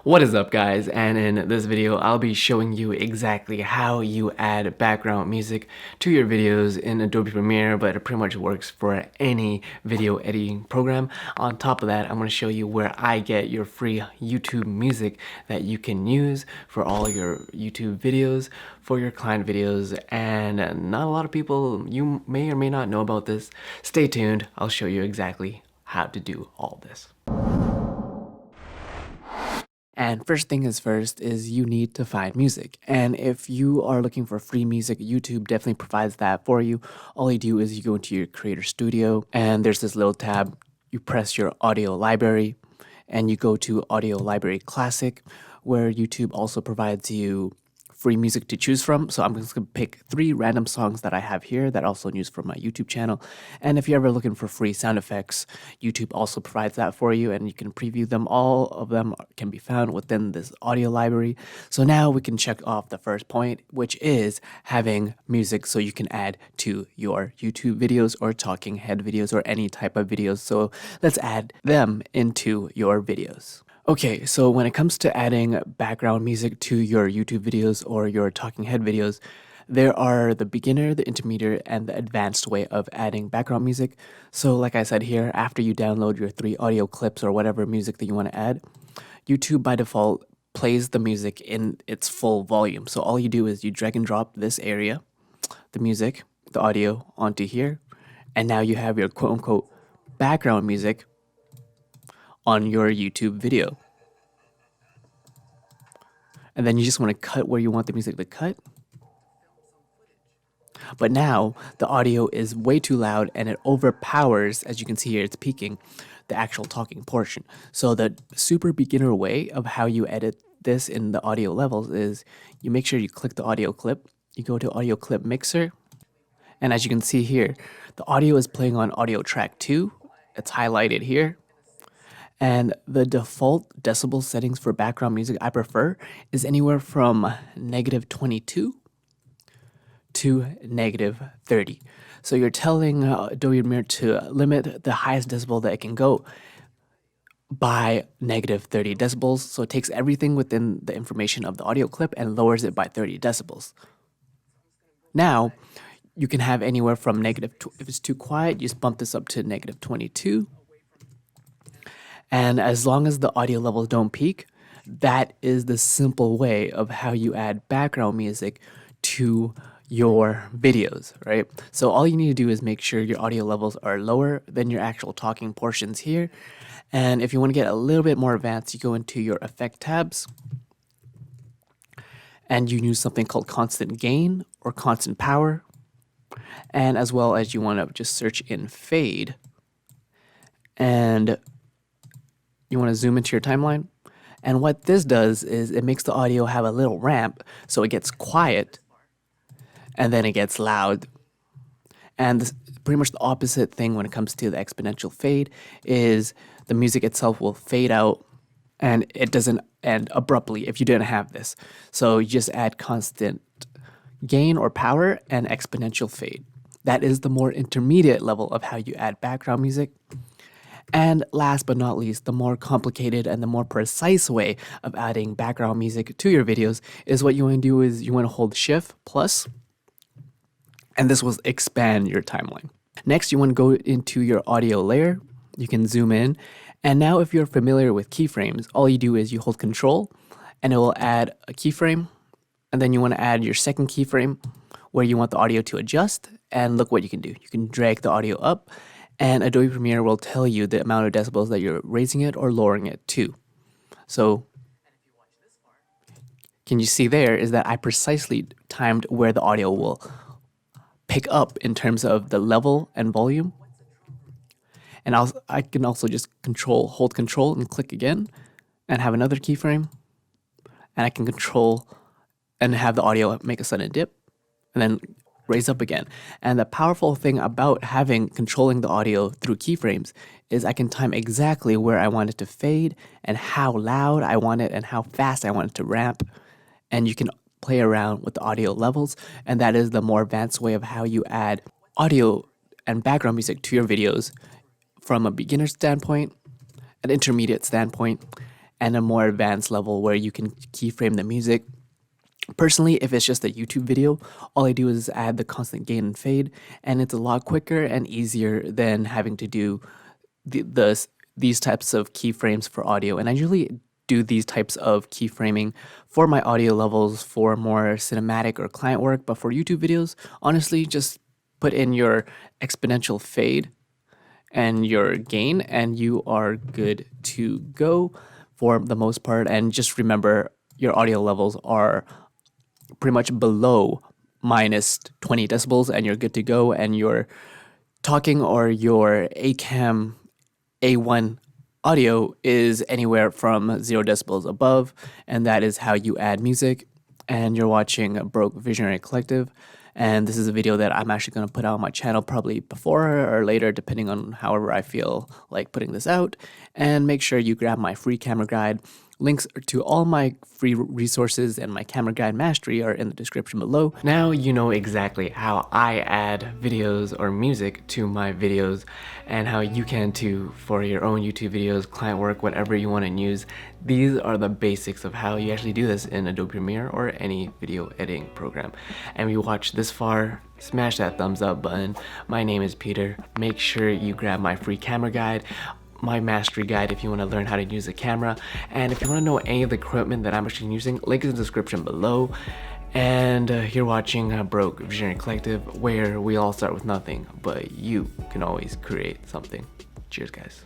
What is up, guys? And in this video I'll be showing you exactly how you add background music to your videos in Adobe Premiere, but it pretty much works for any video editing program. On top of that, I'm going to show you where I get your free YouTube music that you can use for all your YouTube videos, for your client videos, and not a lot of people, you may or may not know about this. Stay tuned, I'll show you exactly how to do all this. And first thing is first is you need to find music. And if you are looking for free music, YouTube definitely provides that for you. All you do is you go into your Creator Studio and there's this little tab. You press your audio library and you go to Audio Library Classic, where YouTube also provides you free music to choose from. So I'm just going to pick 3 random songs that I have here that I also use for my YouTube channel. And if you're ever looking for free sound effects, YouTube also provides that for you and you can preview them. All of them can be found within this audio library. So now we can check off the first point, which is having music so you can add to your YouTube videos or talking head videos or any type of videos. So let's add them into your videos. Okay, so when it comes to adding background music to your YouTube videos or your talking head videos, there are the beginner, the intermediate, and the advanced way of adding background music. So like I said here, after you download your 3 audio clips or whatever music that you want to add, YouTube by default plays the music in its full volume. So all you do is you drag and drop this area, the music, the audio onto here, and now you have your quote-unquote background music on your YouTube video. And then you just want to cut where you want the music to cut. But now the audio is way too loud and it overpowers, as you can see here, it's peaking the actual talking portion. So the super beginner way of how you edit this in the audio levels is you make sure you click the audio clip, you go to audio clip mixer, and as you can see here, the audio is playing on audio track 2. It's highlighted here. And the default decibel settings for background music I prefer is anywhere from -22 to -30. So you're telling Adobe Premiere to limit the highest decibel that it can go by -30 decibels. So it takes everything within the information of the audio clip and lowers it by 30 decibels. Now, you can have anywhere from if it's too quiet, you just bump this up to -22. And as long as the audio levels don't peak, that is the simple way of how you add background music to your videos, right? So all you need to do is make sure your audio levels are lower than your actual talking portions here. And if you want to get a little bit more advanced, you go into your effect tabs and you use something called constant gain or constant power. And as well as you want to just search in fade, and you want to zoom into your timeline. And what this does is it makes the audio have a little ramp, so it gets quiet and then it gets loud. And this, pretty much the opposite thing when it comes to the exponential fade is the music itself will fade out and it doesn't end abruptly if you didn't have this. So you just add constant gain or power and exponential fade. That is the more intermediate level of how you add background music. And last but not least, the more complicated and the more precise way of adding background music to your videos is what you want to do is you want to hold Shift plus, and this will expand your timeline. Next, you want to go into your audio layer. You can zoom in. And now if you're familiar with keyframes, all you do is you hold Control and it will add a keyframe. And then you want to add your second keyframe where you want the audio to adjust. And look what you can do. You can drag the audio up, and Adobe Premiere will tell you the amount of decibels that you're raising it or lowering it to. So can you see there is that I precisely timed where the audio will pick up in terms of the level and volume. And I can also just hold control and click again and have another keyframe. And I can control and have the audio make a sudden dip and then raise up again. And the powerful thing about controlling the audio through keyframes is I can time exactly where I want it to fade and how loud I want it and how fast I want it to ramp. And you can play around with the audio levels, and that is the more advanced way of how you add audio and background music to your videos from a beginner standpoint, an intermediate standpoint, and a more advanced level where you can keyframe the music. Personally, if it's just a YouTube video, all I do is add the constant gain and fade, and it's a lot quicker and easier than having to do these types of keyframes for audio. And I usually do these types of keyframing for my audio levels for more cinematic or client work, but for YouTube videos, honestly, just put in your exponential fade and your gain, and you are good to go for the most part. And just remember, your audio levels are pretty much below minus 20 decibels, and you're good to go. And your talking or your ACAM A1 audio is anywhere from 0 decibels above, and that is how you add music. And you're watching Broke Visionary Collective, and this is a video that I'm actually going to put out on my channel probably before or later, depending on however I feel like putting this out. And make sure you grab my free camera guide. Links to all my free resources and my camera guide mastery are in the description below. Now you know exactly how I add videos or music to my videos, and how you can too for your own YouTube videos, client work, whatever you want to use. These are the basics of how you actually do this in Adobe Premiere or any video editing program. And if you watch this far, smash that thumbs up button. My name is Peter. Make sure you grab my free camera guide, my mastery guide if you want to learn how to use a camera, and if you want to know any of the equipment that I'm actually using, link in the description below. And you're watching Broke Visionary Collective, where we all start with nothing, but you can always create something. Cheers, guys.